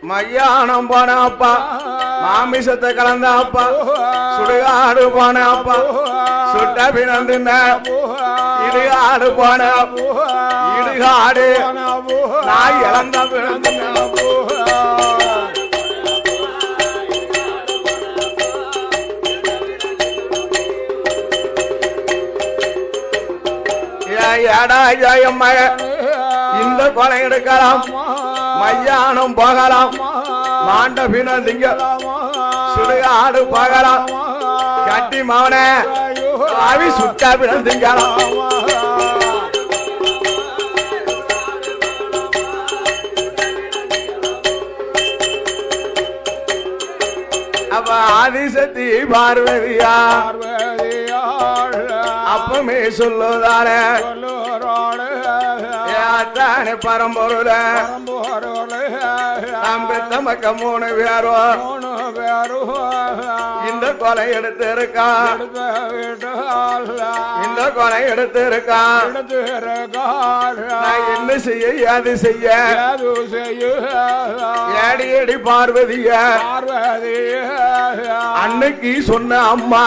மய்யானம் போன அப்பா மாமிசத்தை கலந்த அப்பா சுடுகாடு போன அப்பா சுட்ட பிறந்த இடுகாடு போன இடுகாடு நான் இழந்த பிறந்த இந்த கொலை எடுக்கலாம் மையானம் போகலாம் மாண்ட பின்னிங்க சுடுகாடு போகலாம் கட்டி மவன அவி சுட்டா பிறந்திங்கலாம் அப்ப ஆதிசக்தி பார்வதியா அப்பமே சொல்லுதானே பரம்பொருள பெத்தமக்க 3 பேரும் இந்த கொலை எடுத்து இருக்கான் இந்த கொலை எடுத்து இருக்கான் நான் என்ன செய்ய அது செய்ய ஏடி ஏடி பார்வதிய அன்னைக்கு சொன்ன அம்மா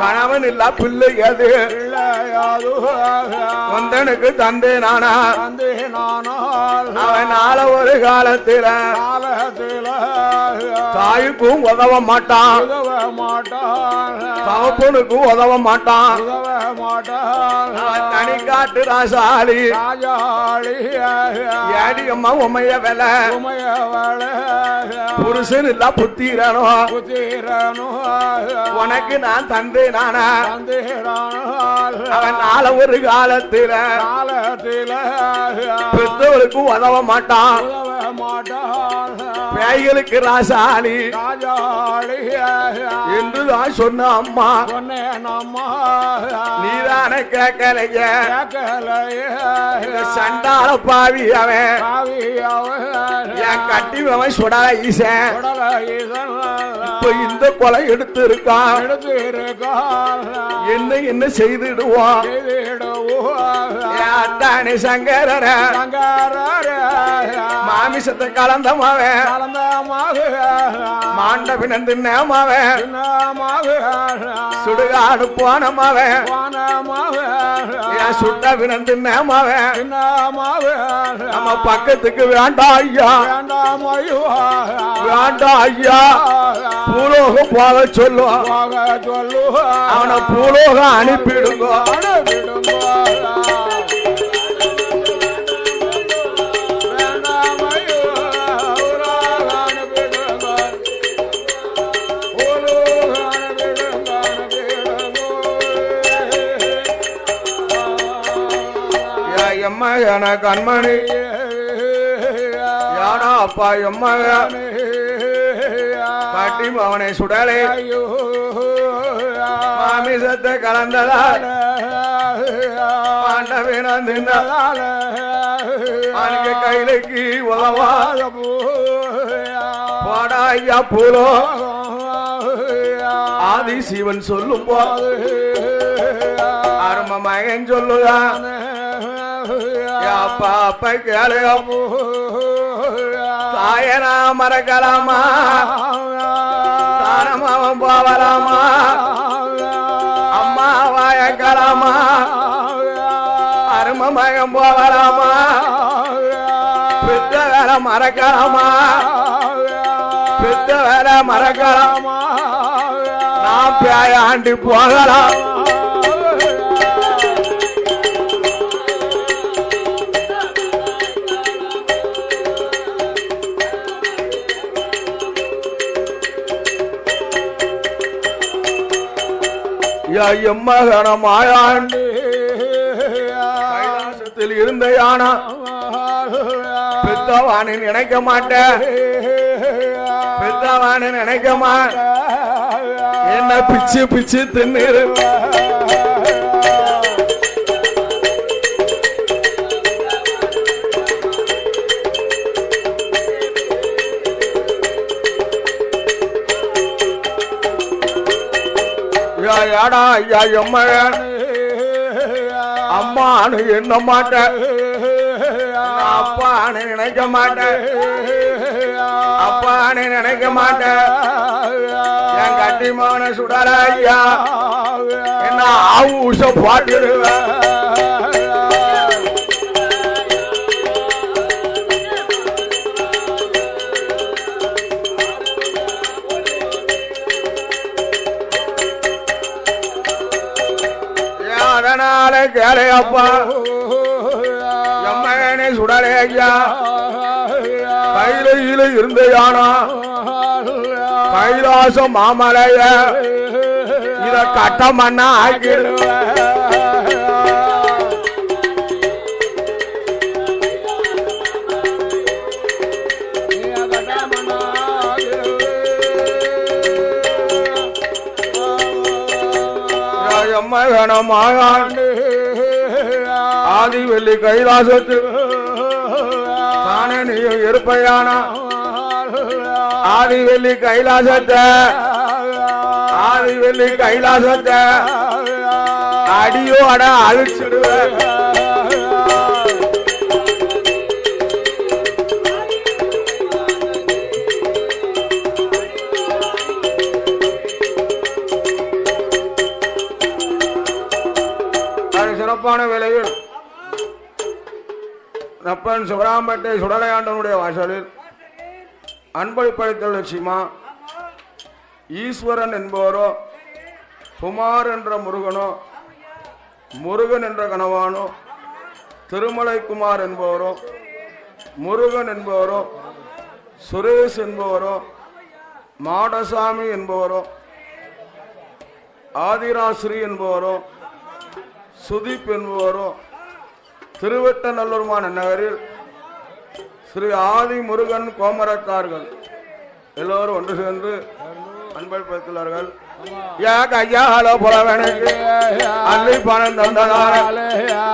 கணவன் இல்ல பிள்ளை அது வந்தனுக்கு தந்தே நானா அவனால ஒரு காலத்தில தாய்க்கும் உதவ மாட்டான் தகப்பனுக்கும் உதவ மாட்டான் தனி காட்டு ராசாளி ஏடி அம்மா உமைய வேலை புருஷன் இல்ல புத்திரனோ உனக்கு நான் தந்தே நானா அவனால ஒரு காலத்தில பெற்றவருக்கு உதவ மாட்டான் பேய்களுக்கு ராசாளி என்றுதான் சொன்ன அம்மா நீதான கேட்கலைய சண்டால பாவி அவன் என் கட்டி அவன் சுடல ஈசன் இப்ப இந்த கொலை எடுத்து இருக்கான் என்ன என்ன செய்திடுவான் அத்தானி சங்கர மாமிசத்தை கலந்த மாவன் மாண்ட பினந்து நேமாவன் சுடுகாடு போன மாவன் சுட்ட பினந்து நேமாவன் நம்ம பக்கத்துக்கு வேண்டாம் ஐயா வேண்டாம் ஐயா பூலோகம் போக சொல்லுவான் அவனை பூலோகம் அனுப்பிடுங்க எம்மகன கண்மணி யாரா அப்பா எம்மகன் காட்டி அவனை சுடலை மாமிசத்தை கலந்ததால் பாண்டவனால அவனுக்கு கையிலைக்கு உதவாத போடா ஐயா பூலோ ஆதி சிவன் சொல்லும் போது அரும மகன் சொல்லுதான் அப்பா அப்ப கேளு தாயனா மறக்கலாமா தானமாவன் போவலாமா அம்மா வாயக்கலாமா அரும மகன் போவலாமா பெத்த வேலை மறக்கலாமா பெத்த வேலை மறக்கலாமா நான் பேயாண்டி போகலாம் எம்மகன மாயாண்டு கைலாசத்தில் இருந்த யானா பெத்தவானு நினைக்க மாட்டேன் பெத்தவானு நினைக்க மாட்டேன் என்ன பிச்சு பிச்சு தின்னு யாடா ஐயா எம்மகன் அம்மானு என்ன மாட்டேன் அப்பான்னு நினைக்க மாட்டேன் அப்பான்னு நினைக்க மாட்டேன் என் கட்டிமான சுடல ஐயா என்ன ஆவுஷ பாட்டிடுவேன் அதனால கேளையப்பா எம்மகனே சுடலே ஐயா கையில இருந்த யானா கைலாசம் மாமலைய இத கட்டமண்ணா ஆக்கிடுவேன் எம்மகனமாயாண்டு ஆதி வெள்ளி கைலாசத்து தானே நீயும் இருப்பையானா ஆதி வெள்ளி கைலாசத்தை ஆதி வெள்ளி கைலாசத்தை அடியோட அழிச்சிடுவேன் சிறப்பான வேலையில் ரப்பன் சிவராம்பேட்டை சுடலையாண்டனுடைய வாசலில் அன்பளிப்பளித்த லட்சுமா ஈஸ்வரன் என்பவரோ குமார் என்ற முருகனோ முருகன் என்ற கணவானோ திருமலை குமார் என்பவரோ முருகன் என்பவரோ சுரேஷ் என்பவரோ மாடசாமி என்பவரோ ஆதிராஸ்ரீ என்பவரோ சுதீப் என்பவரோ திருவெட்டநல்லூர்மான நகரில் ஸ்ரீ ஆதி முருகன் கோமரத்தார்கள் எல்லோரும் ஒன்று சேர்ந்து அன்பளிப்பளித்துள்ளார்கள் கையால புலவனுக்கு அள்ளி பணம் தந்ததார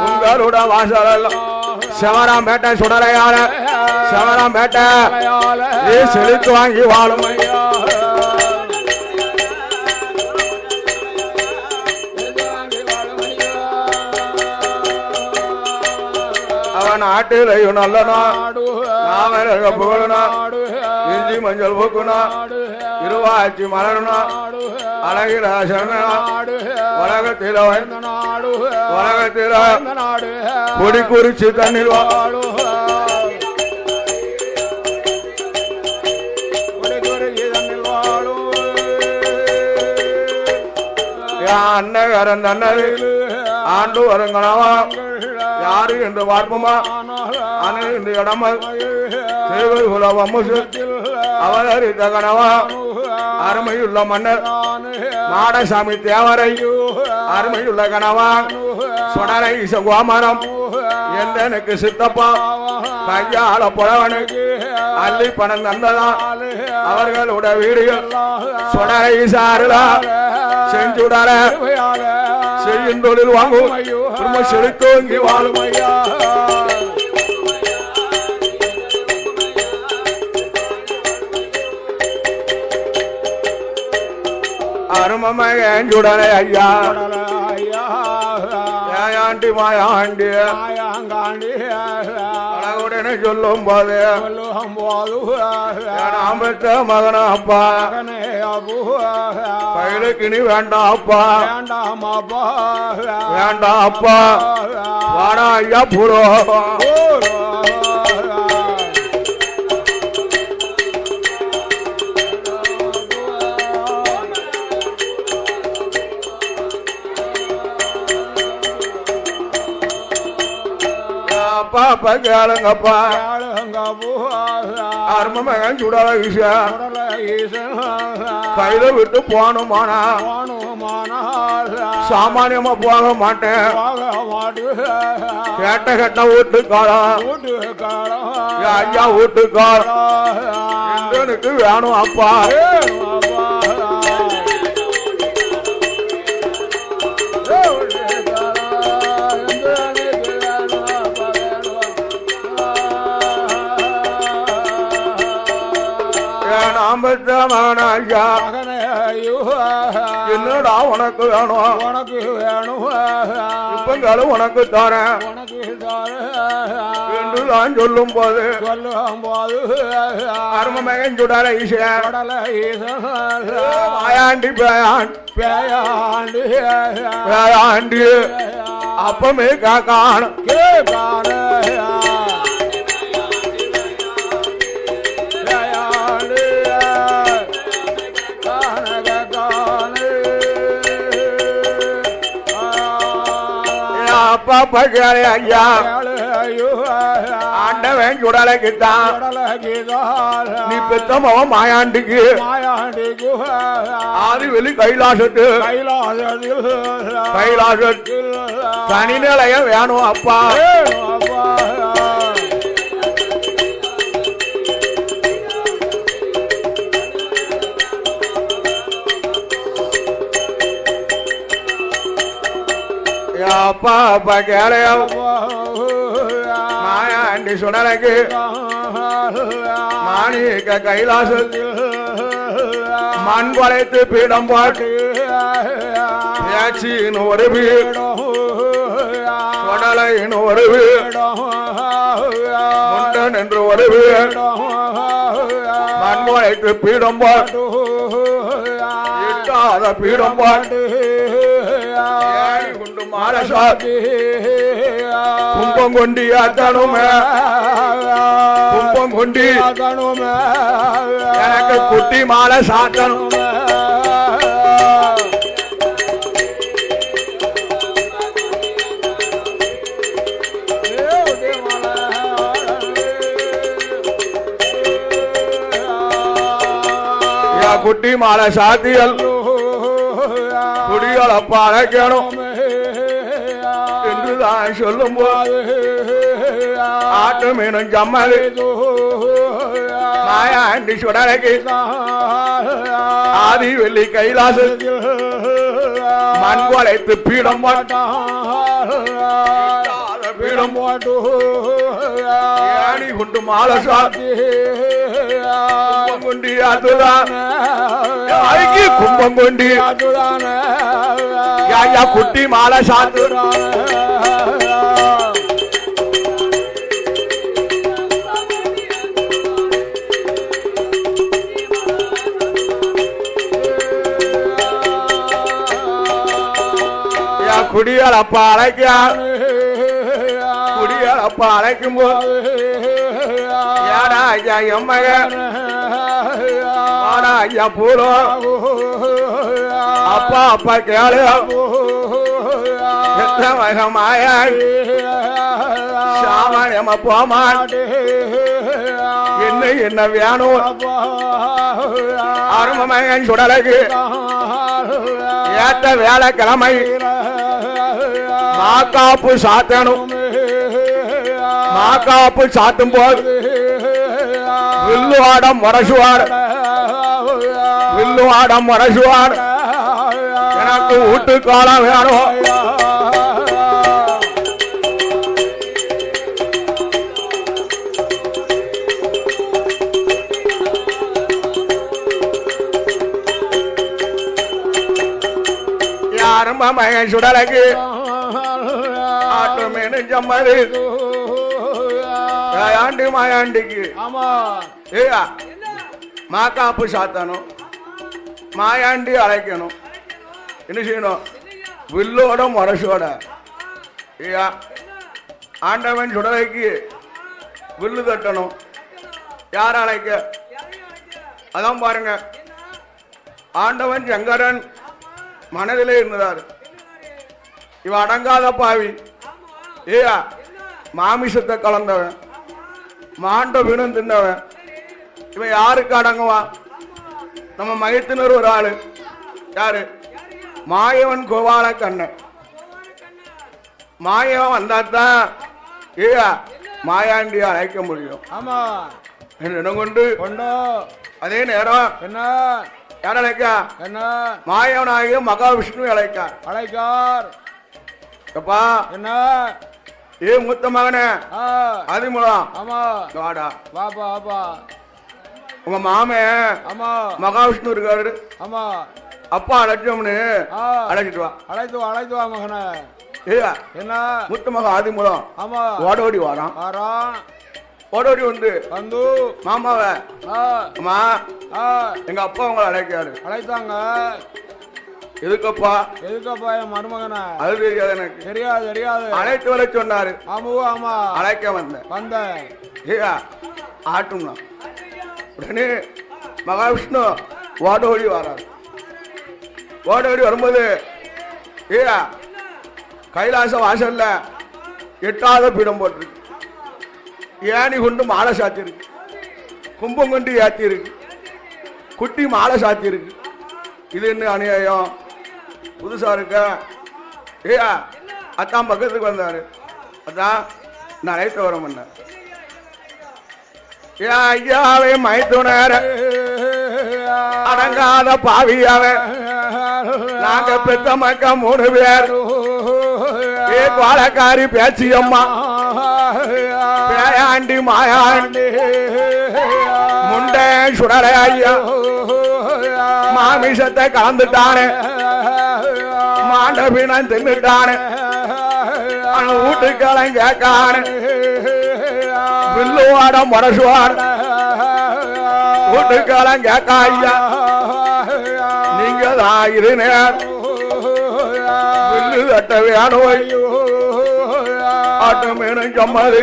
உங்களோட வாசல் செவராம்பேட்டை சுடலையால செவராம்பேட்டை செழித்து வாங்கி வாழும் நாட்டிலையும் நல்ல நாடு புகழனா இஞ்சி மஞ்சள் பூக்குனா இருவாச்சி மலர்னா அழகில உலகத்தில உலகத்தில கொடி குறிச்சு தண்ணில் வாழும் அன்னகரன் தன்னதில் ஆண்டு வருங்கனவா யாரு என்று பார்ப்போமா அனைத்து இடமல் அவதரித்த கணவா அருமையுள்ள மன்னர் மாடசாமி தேவரை அருமையுள்ள கணவா சுடரை கோமரம் எனக்கு சித்தப்பா கையாள புலவனுக்கு அள்ளி பணம் தந்ததா அவர்களோட வீடுகள் சுடரை சாருல செஞ்சுடர செய்யும் தொழில் வாங்கும் திரும்ப செழித்தோங்கி வாழும் ஐயா அருமமகேஞ்சுடனே ஐயா ஏயாண்டி மாயாண்டி அழகுடனே சொல்லும் போது நாம் பெற்ற மகன அப்பா கையிலுக்கு நீ வேண்டாம் அப்பா வேண்டாம் அப்பா வாடா ஐயா பூரோ பாப்பா கேளுங்கப்பா அருமமகன் சுடல கையில விட்டு போகணுமானா சாமானியமா போக மாட்டேன் கேட்ட கட்ட வீட்டுக்காரன் ஐயா வீட்டுக்காரன் எனக்கு வேணும் அப்பா என்னடா உனக்கு வேணும் உனக்கு வேணும் இப்பங்களும் உனக்கு தரேன் என்றுதான் சொல்லும் போது அருமமகன் சுடலை மாயாண்டி பேயாண்டி அப்பமே காண அப்பா கேளு ஐயா ஆண்டவன் சுடலைக்குத்தான் நீ பெத்தமவன் மாயாண்டிக்கு ஆதி வெளி கைலாசத்தில் தனி நிலையம் வேணும் அப்பா அப்பா அப்பா கேளு மாயாண்டி சுடலைக்கு மாணிக்க கைலாசத்தில் மண் வளைத்து பீடம் பாட்டு பேச்சின் ஒரு பீடம் சுடலையின் ஒரு பீடம் முண்டன் என்று ஒரு பீடம் மண் வளைத்து பீடம் பாட்டு இட்டாத பீடம் பாட்டு கும்பம் கொண்டி அத்தனுமே கும்பம் கொண்டி எனக்கு குட்டி மாலை சாத்தனும் குட்டி மாலை சாத்தியல் குடிகளப்பா அழைக்கணும் என்றுதான் சொல்லும் போது ஆட்டு மீனும் ஜம்மலி மாயாண்டி சுடலைக்கு ஆதி வெள்ளி கைலாசத்தில் மண் வளைத்து பீடம் பீடம் போட்டு ஏணி கொண்டு மாலை சாத்தி கொண்டி அதுதான் கும்பம் கொண்டி அதுதான் குட்டி மாலை சாத்து குடியாளப்பா அழைக்க குடியாளப்பா அழைக்கும் போது யாரா ஐயா எம்மக ஐயா பூரோ அப்பா அப்பா கேளு மாயாண்டி சாமானியமா போமாண்டி என்ன வேணும் அருமமகன் சுடலைக்கு ஏற்ற வேலைக்கிழமை மாக்காப்பு சாத்தணும் மாக்காப்பு சாத்தும் போது வில்லுவாடம் முரசுவார் வில்லுவாடம் முரசுவார் எனக்கு வீட்டு காலம் வேணும் மகன் சுடலைக்கு ஆட்டு மீனு ஜம்மதி ஆண்டி மாயாண்டிக்கு ஏயா மாக்காப்பு சாத்தணும் மாயாண்டி அழைக்கணும் என்ன செய்யணும் வில்லோட முரசோட ஏயா ஆண்டவன் சுடலைக்கு வில்லு தட்டணும் யார் அழைக்க அதான் பாருங்க ஆண்டவன் சங்கரன் மனதிலே இருந்தார் இவ அடங்காத பாவி ஏயா மாமிசத்தை கலந்தவன் மாண்ட வீணும் தின்னவன் இவன் யாருக்கு அடங்குவான் நம்ம மயத்தினர் ஒரு ஆளு யாரு மாயவன் கோபால கண்ணன் மாயவன் வந்தாத்தான் ஏயா மாயாண்டியா அழைக்க முடியும் ஆமா இடம் கொண்டு அதே நேரம் என்ன யார் அழைக்கா என்ன மாயவனாகிய மகாவிஷ்ணு அழைக்கார் அப்பா என்ன ஏ மூத்த மகனே அதிமுகம் ஆமா வாடா வாப்பா வாப்பா உங்க மாமே ஆமா மகாவிஷ்ணு இருக்காரு ஆமா அப்பா அழைச்சோம்னு அழைச்சிட்டு வா அழைத்து வா மகனே என்ன முத்துமக ஆதிமூலம் ஆமா ஓடோடி வாரான் ஓடோடி வந்து மாமாவை அம்மா எங்க அப்பா உங்களை அழைத்தாங்க. எதுக்கப்பா என் மருமகனா? அது தெரியாது எனக்கு. தெரியாது அழைத்து வர சொன்னாரு. ஆமா அழைக்க வந்தேன். ஆட்டும்னா உடனே மகாவிஷ்ணு ஓடோடி வராரு. ஓடோடி வரும்போது கைலாச வாசல்ல 8வது பீடம் போட்டிருக்கு. ஏணி கொண்டு மாலை சாத்தி இருக்கு. கும்பம் கொண்டு ஏத்தி இருக்கு. குட்டி மாலை சாத்தி இருக்கு. இது என்ன அநியாயம்? புதுசா இருக்க. அத்தான் பக்கத்துக்கு வந்தாரு. அதான் நான் அழைத்து வர பண்ணேன். ஐயாவே மைத்துணர அடங்காத பாவியாவ நாங்க பெத்த மக்க 3 பேர். பாலக்காரி பேச்சியம்மா பேயாண்டி மாயாண்டி முண்டை சுடலை ஐயா மாமிசத்தை கலந்துட்டானே. மாண்டபீனம் தின்னுட்டானே. வீட்டுக்கெல்லாம் கேட்கானே. வில்லுவாட முரசுவாட வீட்டுக்கெல்லாம் கேட்க ஐயா நீங்க தான் இரு நேரம் வில்லு தட்ட வேணும். ஐயோ ஆட்டு மீனும் சம்மது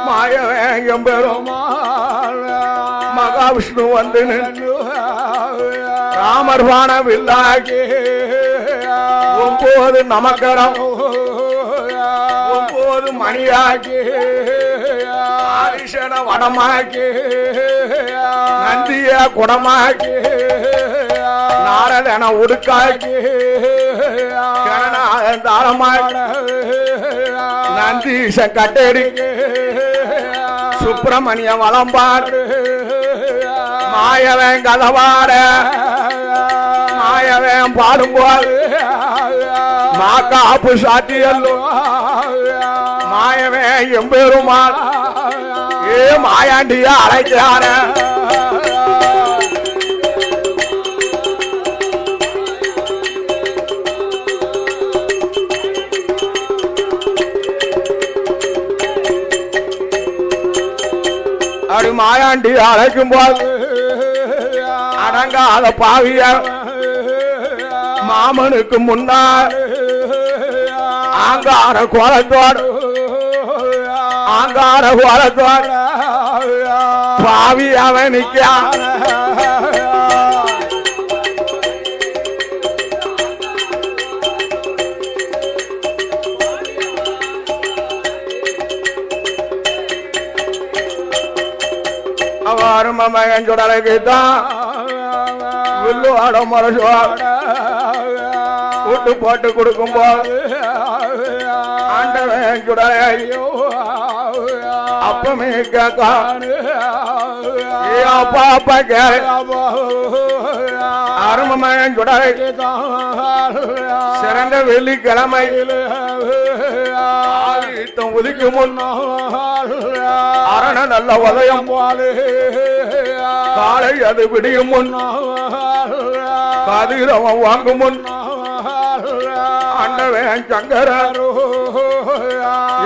மாயவேங்கம் பெறும் மகாவிஷ்ணு வந்து ராமர் பான வில்லாக்கி 9 நமக்கரம் 9 மணியாக்கி ஆதிசன வடமாக்கி நந்திய குடமாக்கி நாரதன உடுக்காக்கி தாளமாக்கி நந்தீச கட்டேரி சுப்பிரமணிய வளம்பாடு மாயவன் கதவாட மாயவன் பாடும்போது மாக்காப்பு சாத்தியல்லோ மாயவன் எம்பெருமான் மாயாண்டிய அழைக்கிறான. அப்படி மாயாண்டி அழைக்கும் போது அடங்காத பாவிய மாமனுக்கு முன்னாள் ஆங்கார கோலத்தோடு பாவி அவன் நிற்கான். அவர் மகன் சுடலைக்குத்தான் வில்லு ஆட முரசுவார் கூட்டு போட்டு கொடுக்கும் போது ஆண்டவன் சுடலையோ அப்பமே கேட்கான். அப்பா அப்பா அருமமகன் சுடலை சிறந்த வெள்ளிக்கிழமையில் உதிக்கு முன்னால் அரண நல்ல உதயம் போது காலை அது விடியும் முன்னால் கதிரவன் வாங்கும் முன்னால் அண்டவன் சங்கரோ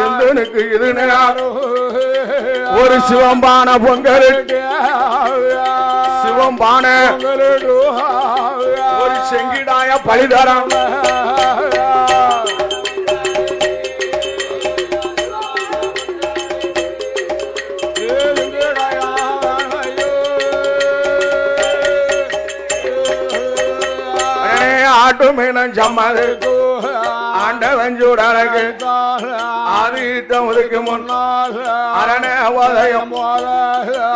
எந்தனுக்கு இது நேரோ ஒரு சிவம்பான பொங்கலுக்கு சிவம்பான ஒரு செங்கிடாய பலிதரம் ஆட்டு மீனம் சம்மது ஆண்டவன் சூடலைக்கு ஆதித்தம் உதிக்கு முன்னால் அரண உதயம்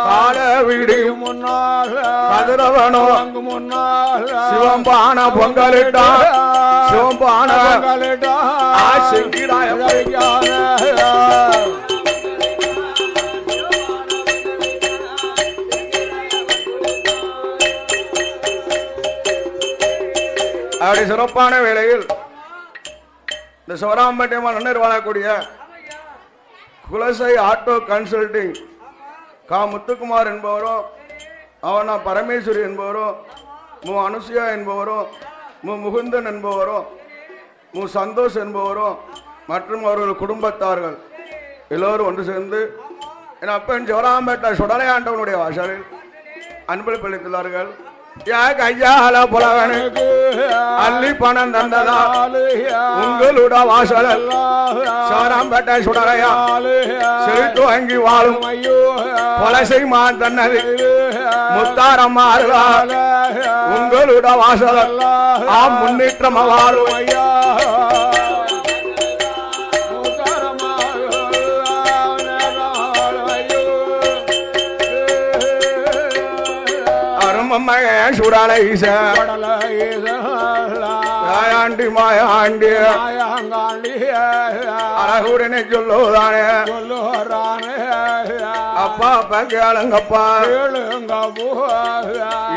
கால வீடியும் முன்னால் கதிரவனோ அங்கு முன்னால் சிவம்பான பொங்கலிட்டா சிவம்பான பொங்கலிட்டா செங்கிடாய அப்படி சிறப்பான வேளையில் இந்த சிவராம்பேட்டை மன்னர் வாழக்கூடிய குலசை ஆட்டோ கன்சல்டிங் கா முத்துக்குமார் என்பவரும் அவனா பரமேஸ்வரி என்பவரும் மு அனுசுயா என்பவரும் மு முகுந்தன் என்பவரும் சந்தோஷ் என்பவரும் மற்றும் அவர்கள் குடும்பத்தார்கள் எல்லோரும் ஒன்று சேர்ந்து என் அப்பன் ஜோராம்பேட்டை சுடலையாண்டவனுடைய வாசலில் அன்பளிப்பு அளித்துள்ளார்கள். கையால புலவனுக்கு அள்ளி பணம் தந்ததால் உங்களோட வாசல் சோராம்பேட்டை சுடலையா செலுத்து வாங்கி வாழும் கொலசை மான் தன்னது முத்தாரம்மா உங்களோட வாசல் முன்னேற்றம் வாழும் ஐயா. சுடலையாண்டி மாயாண்டி அழகுடனே சொல்லுதானே அப்பா அப்பா கேளுங்கப்பா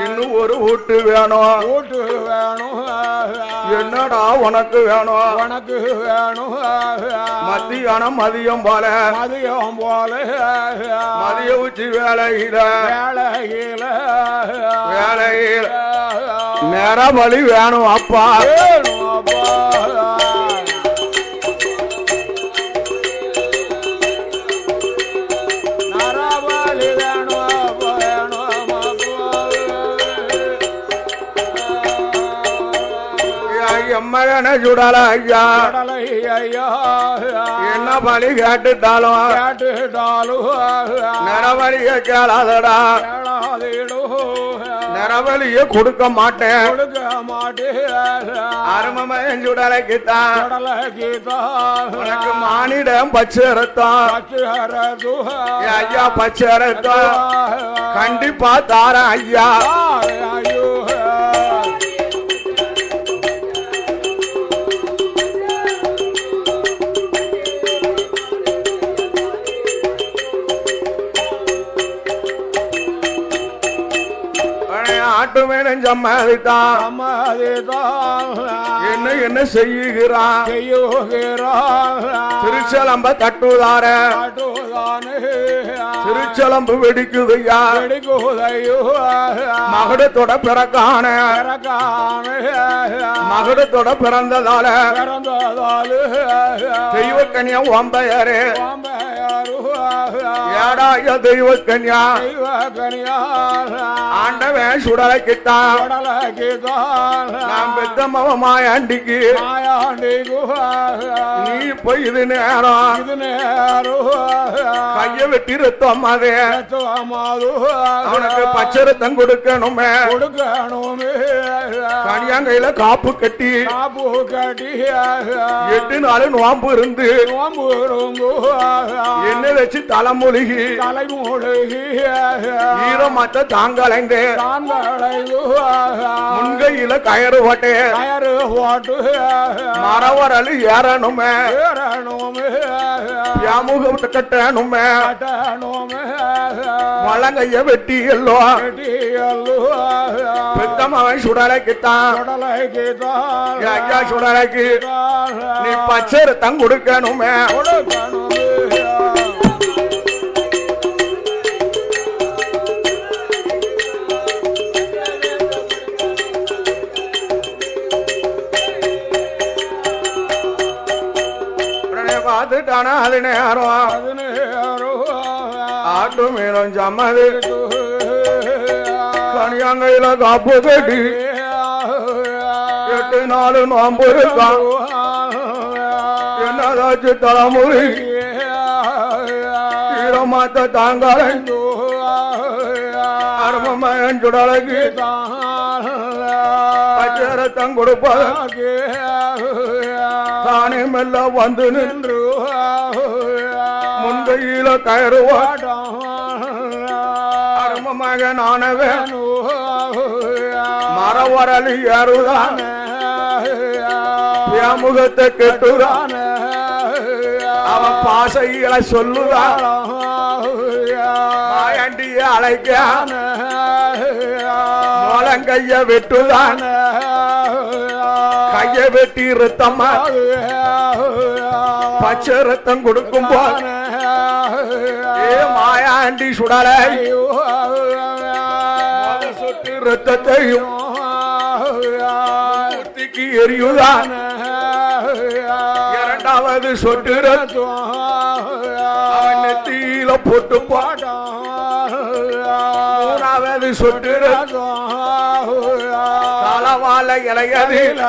இன்னும் ஒரு வீட்டு வேணும் என்னடா உனக்கு வேணும் மத்தியானம் மதியம் போல மதிய உச்சி வேலையில நேர வழி வேணும் அப்பா. மகன சுடல ஐயா என்ன பலி கேட்டுட்டாலும் நிறவழிய கேளாதடா நிறவழிய கொடுக்க மாட்டேன் அருமமன் சுடலைக்குத்தான் உனக்கு மானிடம் பச்சை ரத்தம் ஐயா பச்சை ரத்தம் கண்டிப்பா தார ஐயா. என்ன என்ன செய்யுகிறான் திருச்சலம்ப தட்டுதார திருச்சலம்பு வெடிக்குதையா மகுடத்தோட பிறக்கான மகுடத்தோட பிறந்ததால தெய்வக்கன்யா ஒம்பையரே ஏடாய தெய்வக்கன்யா ஆண்டவன் சுடலைக்குத்தான் நான் பெத்த மவ மாயாண்டிக்கு நீ போய் இது நேரம் கைய வெட்டி ரத்தம் அதே அவனுக்கு பச்சை ரத்தம் கொடுக்கணுமே கனியாங்கையில காப்பு கட்டி 8 நாள் நோம்பு இருந்து என்ன வச்சு தலைமொழிகி ஈரமாத்த தாங்கலைந்து முன்கையில கயறு ஓட்டு மரவரல் ஏறணுமே யாமுக கட்டணுமே வளங்கைய வெட்டி எல்லோ பெத்தமவன் சுடலைக்குத்தான் ஐயா சுடலைக்கு நீ பச்சை ரத்தம் கொடுக்கணுமே. பார்த்துட்டானா அது நேரம் ஆட்டு மீனும் சம்மது கனியாங்கையில காப்பு கட்டி 8 நாள் நோம்பு இருக்கான் என்னதாச்சு தலைமுறை ஈரமாத்த தாங்காலை அருமமயன் சுடலைக்கு பச்சரத்தம் கொடுப்பதற்கு தானே மெல்ல வந்து நின்று முன்கையில கயறுவாட்டம் அருமமாக நானவே மரவரலி ஏறுதான் முகத்தை கெட்டுதான் அவன் பாசைகளை சொல்லுதான் மாயாண்டிய அழைக்க மோலங்கைய வெட்டுதான் கைய வெட்டி ரத்தம்மா பச்சை ரத்தம் கொடுக்கும் போது மாயாண்டி சுடலை சொட்டு ரத்தத்தையும் எரியுதான் ரெண்டாவது சொட்டு அவன் நெத்தியில போட்டு மூணாவது சொட்டு தலவால இலையதில்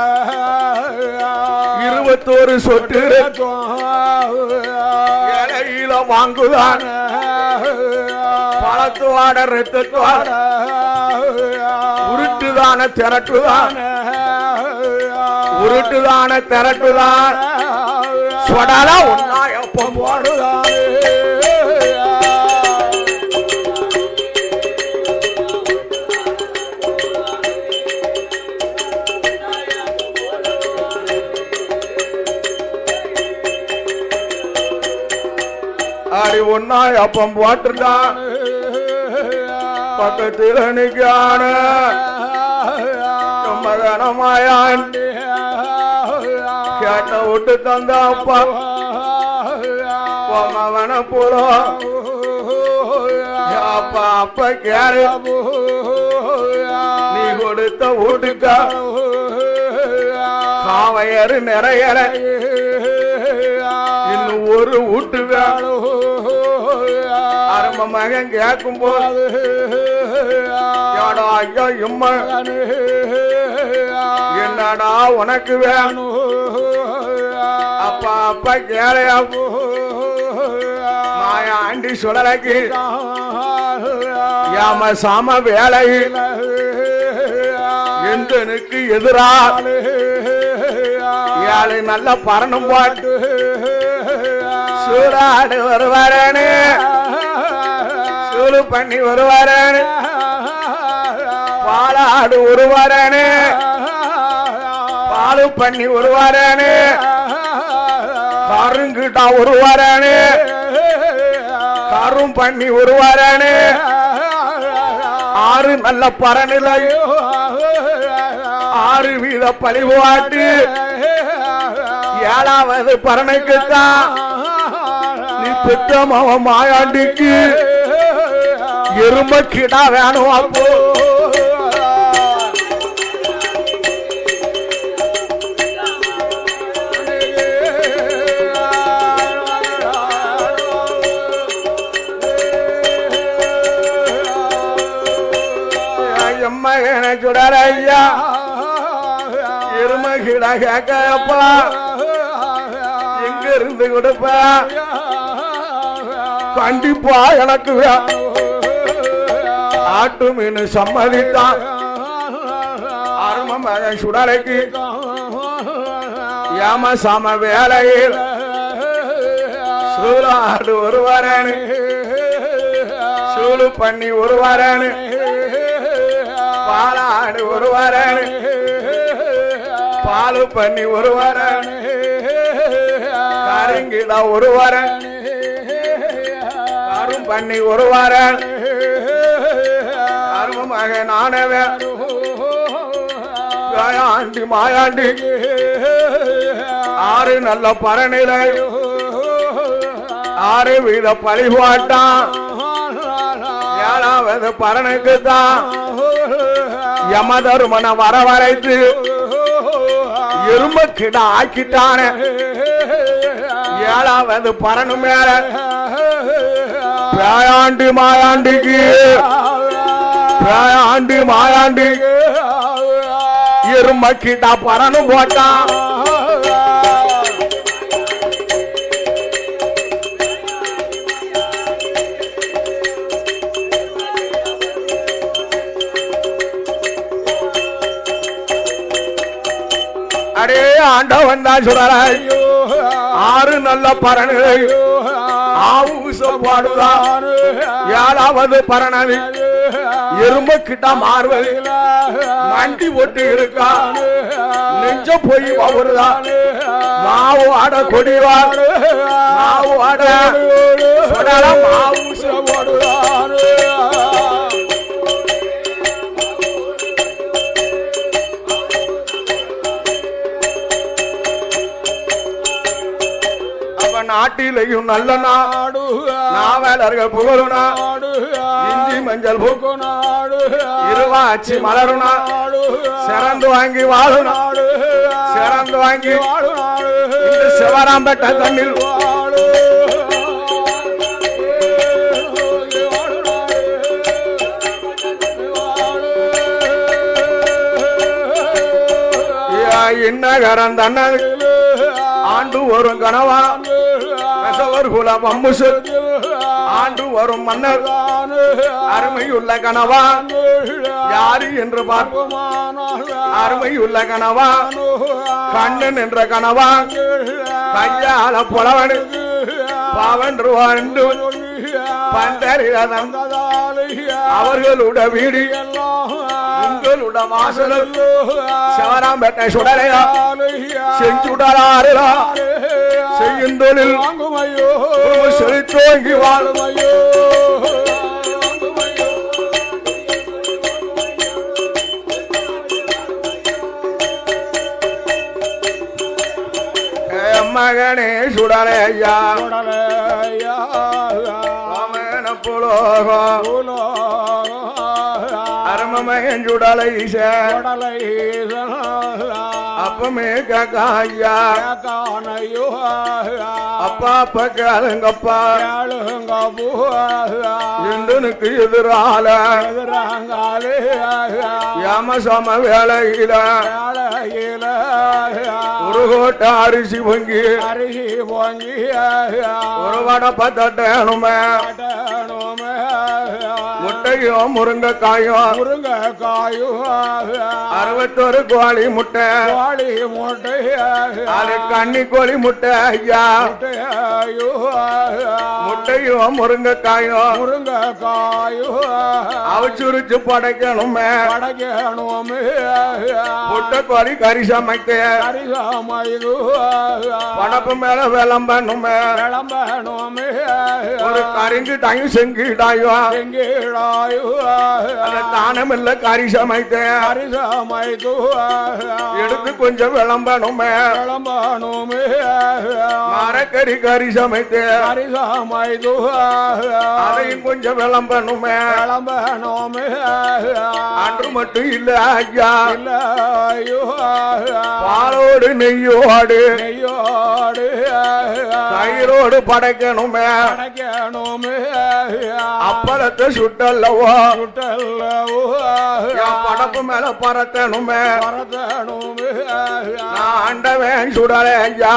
21 சொட்டு இலையில வாங்குதான் பழத்துவாட ரத்தத்துவாட உருட்டுதான திரட்டுதான் உருட்டுதான திரட்டுதான் சொடல ஒன்னா எப்ப போடுதான் அடி ஒன்னா அப்பம் போட்டுட்டான் பக்கத்தில் நிற்கான மகனமாயான் கேட்ட விட்டு தந்த அப்பா மகன போறோம் அப்பா அப்ப கேரு நீ கொடுத்த வீட்டுக்க காவையரு நிறைய இன்னும் ஒரு வீட்டு வேணும் அரம்ப மகன் கேட்கும் போது ஐயா இம்மா என்னடா உனக்கு வேணும் அப்பா அப்பா கேளையா மாயாண்டி சுடலைக்கு யாம சாம வேலையில் எந்தனுக்கு எதிராக ஏழை நல்ல பரணும் பாட்டு சூடாடு வருவாரனே சூடு பண்ணி வருவாரனே பாலாடு வருவாரனே பாலு பண்ணி வருவாரனே கருங்கிட்டா வருவாரனே கரும் பண்ணி வருவாரனே ஆறு நல்ல பரநிலையோ 6 வீத பழிவாட்டு 7வது பரனுக்குத்தான் நீ பெற்றமவ மாயாண்டிக்கு எரும கிடா வேணும் அப்போ எம்மகன சுடரையா எரும கிடா கேட்கப்பா எங்க இருந்து கொடுப்ப கண்டிப்பா எனக்கு ஆட்டு மீன் சம்மதித்தான் அரும மகன் சுடலைக்கு ஏம சம வேலையில் சூடாடு ஒருவரனு சூடு பண்ணி ஒருவரனு பாலாடு ஒருவரனு பாலு பண்ணி ஒருவரனு கருங்கிட ஒருவரன் கரும் பண்ணி ஒருவரன் கருமமாக நானவே மாயாண்டி மாயாண்டி 6 நல்ல பரநிலை 6 வீத பழிபாட்டான் 7வது பரனுக்கு தான் யமதருமன வரவழைத்து எரும கிட ஆக்கிட்டான 7வது பரனு மேல மாயாண்டி மாயாண்டிக்கு மாயாண்டி மாயாண்டிக்கு எரும கிட்ட பரனு போட்டான் அடே ஆண்டவன் தான் சொல்றாயோ 6 நல்ல பரனையோ ஆவுசம் பாடுதான் 7வது பரணவி எரும கிட்ட மாறுவதில் மண்டி ஒட்டி இருக்கா நெஞ்ச போய் வருதான் மாவு ஆட கொடிவார் மாவு ஆட மாவுசம் பாடுதான் நாட்டிலையும் நல்ல நாடு நாவலர்கள் புகழு நாடு இஞ்சி மஞ்சள் பூக்கு நாடு இருவாச்சி மலரு நாடு சிறந்து வாங்கி வாழு நாடு சிறந்து வாங்கி வாழு நாடு சிவராம்பேட்டை தண்ணில் இன்னகரம் தன்ன ஆண்டு வரும் கனவா நெசவர் குல பம்புசு ஆண்டு வரும் மன்னர் அருமையுள்ள கனவா யாரு என்று பார்ப்போம் அருமையுள்ள கனவா கண்ணன் என்ற கனவா கையால புலவனு பாவன்று வாழ்ந்து பந்தரிடம் அவர்களுட வீடு உங்களுட வாசல் சிவராம்பேட்டை சுடலையா செஞ்சுடலாறுலா செய்யும் தொழில் செழித்தோங்கி வாழுமையோ மகனே சுடலையா ராமன புலோகம் அரமமகன் சுடலை அப்பமே காக்காயா அப்பா அப்பா கேளுங்கப்பா இந்தனுக்கு எதிரால யமசம வேலையில ஒரு கோட்ட அரிசி பொங்கி ஒரு வடை பத்தட்டேனுமே முட்டையும் முருங்கைக்காயும் 61 கோழி முட்டை அது கன்னி கோழி முட்டை ஐயா முட்டையும் முருங்கைக்காயும் அவிச்சுரிச்சு படைக்கணுமே முட்டை கோழி கறி சமைக்க படப்பு மேல விளம்பணுமே ஒரு கரிஞ்சிட்டாயும் செங்கிட்டாயும் தானம் இல்ல கறி சமைத்தேன் எடுத்து கொஞ்சம் விளம்பணுமே மரக்கறி கறி சமைத்தேன் அதையும் கொஞ்சம் விளம்பணுமே அன்று மட்டும் இல்ல ஐயா பாலோடு நெய்யோடு தயிரோடு படைக்கணுமே அப்பளத்தை சுட்டல்லவோ படப்பு மேல பறத்தணுமே ஆண்டவன் சுடலையா